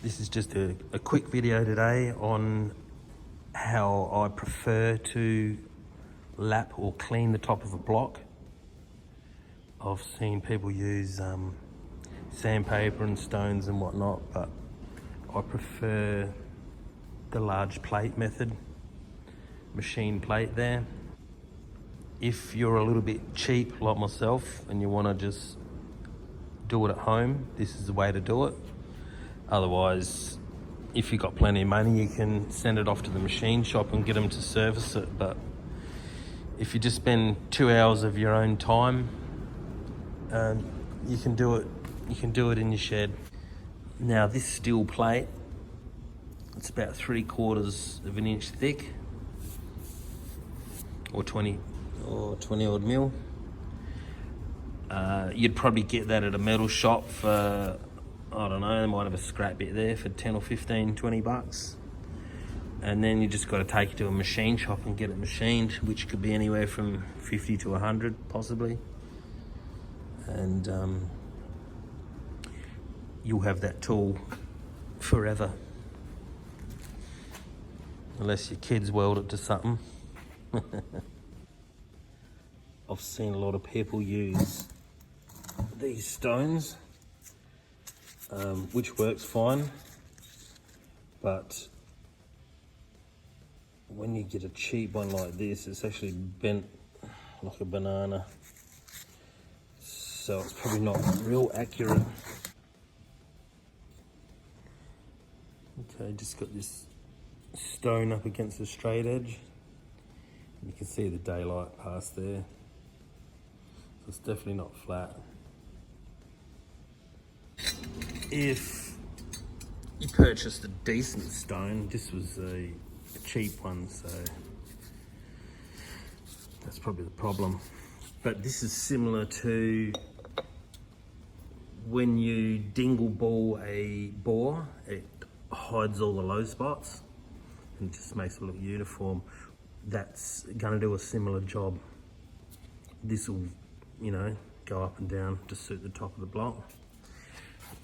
This is just a quick video today on how I prefer to lap or clean the top of a block. I've seen people use sandpaper and stones and whatnot, but I prefer the large plate method, machine plate there. If you're a little bit cheap like myself and you want to just do it at home, this is the way to do it. Otherwise, if you've got plenty of money, you can send it off to the machine shop and get them to service it. But if you just spend 2 hours of your own time, you can do it. You can do it in your shed. Now, this steel plate, it's about 3/4 of an inch thick, or 20 odd mil. You'd probably get that at a metal shop for, I don't know, they might have a scrap bit there for 10 or 15, 20 bucks. And then you just got to take it to a machine shop and get it machined, which could be anywhere from 50 to 100 possibly. And you'll have that tool forever. Unless your kids weld it to something. I've seen a lot of people use these stones, which works fine, but when you get a cheap one like this, it's actually bent like a banana, so it's probably not real accurate. Okay, just got this stone up against the straight edge. You can see the daylight past there, so it's definitely not flat. If you purchased a decent stone, this was a cheap one, so that's probably the problem. But this is similar to when you dingle ball a bore, it hides all the low spots and just makes it look uniform. That's gonna do a similar job. This will, go up and down to suit the top of the block.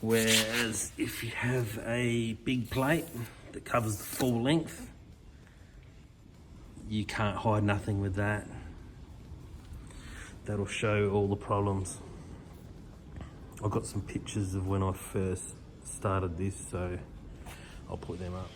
Whereas if you have a big plate that covers the full length, you can't hide nothing with that. That'll show all the problems. I've got some pictures of when I first started this, so I'll put them up.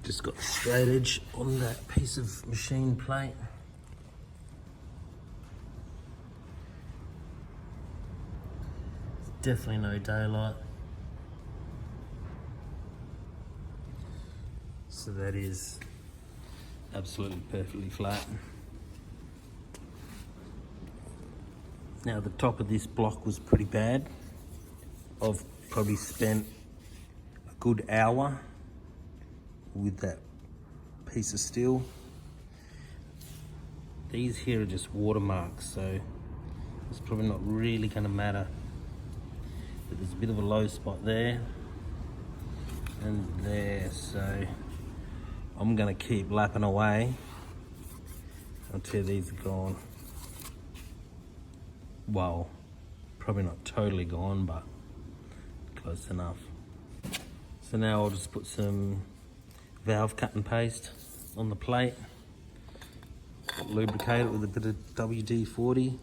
Just got the straight edge on that piece of machine plate. Definitely no daylight. So that is absolutely perfectly flat. Now the top of this block was pretty bad. I've probably spent a good hour with that piece of steel. These here are just watermarks, so it's probably not really going to matter. But there's a bit of a low spot there and there, so I'm going to keep lapping away until these are gone. Well, probably not totally gone, but close enough. So now I'll just put some valve cut and paste on the plate, lubricate it with a bit of WD-40.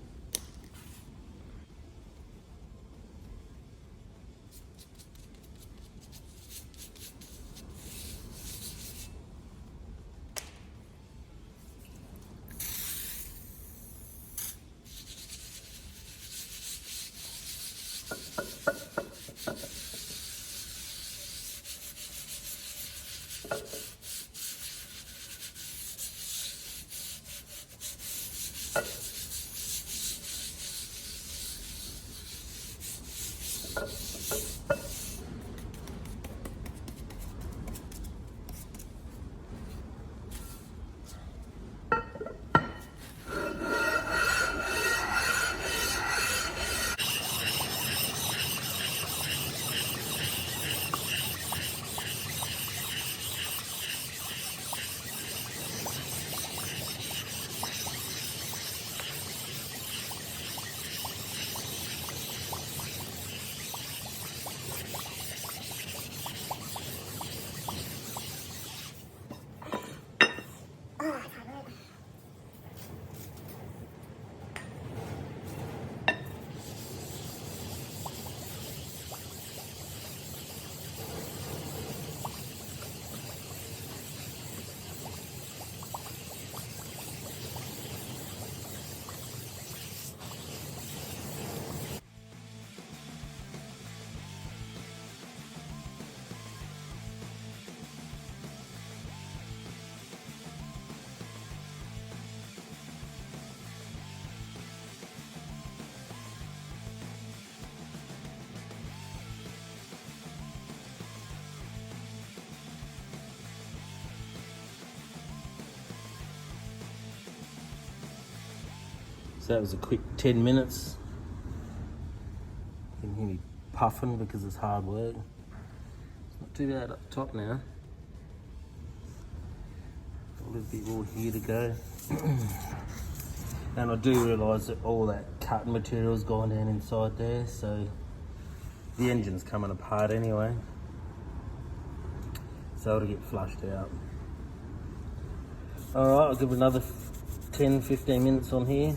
So that was a quick 10 minutes. You can hear me puffing because it's hard work. It's not too bad up the top now. A little bit more here to go. And I do realise that all that cutting material's gone down inside there, so the engine's coming apart anyway. So it'll get flushed out. Alright, I'll give it another 10-15 minutes on here.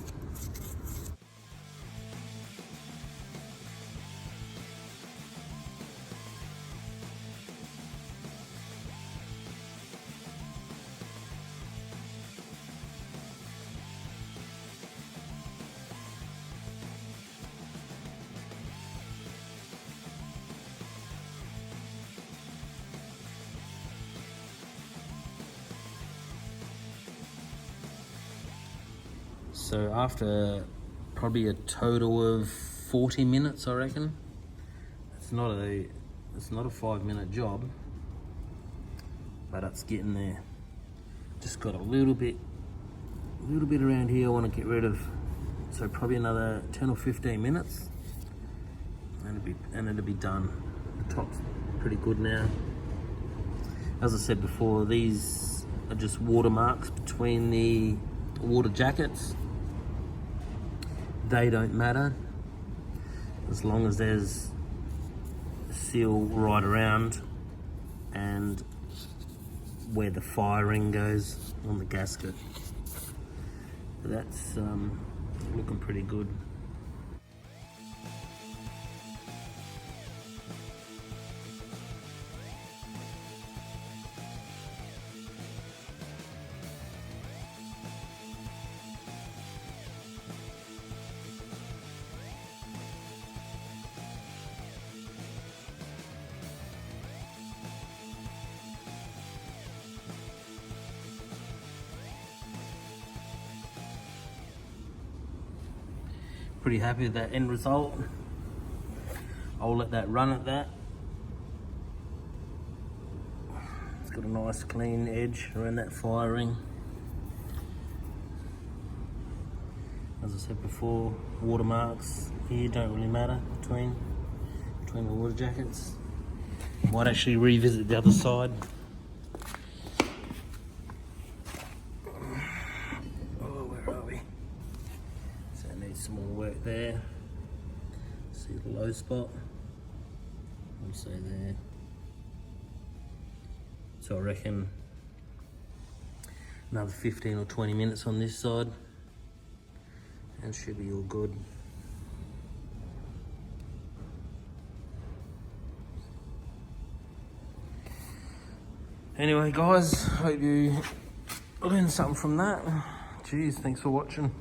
So after probably a total of 40 minutes, I reckon. It's not a 5-minute job, but it's getting there. Just got a little bit around here I want to get rid of. So probably another 10 or 15 minutes, and it'll be done. The top's pretty good now. As I said before, these are just watermarks between the water jackets. They don't matter as long as there's a seal right around and where the firing goes on the gasket. But that's looking pretty good. Pretty happy with that end result. I'll let that run at that. It's got a nice clean edge around that firing. As I said before, watermarks here don't really matter between the water jackets. Might actually revisit the other side. Some more work there. See the low spot. Also there. So I reckon another 15 or 20 minutes on this side, and should be all good. Anyway, guys, hope you learned something from that. Cheers, thanks for watching.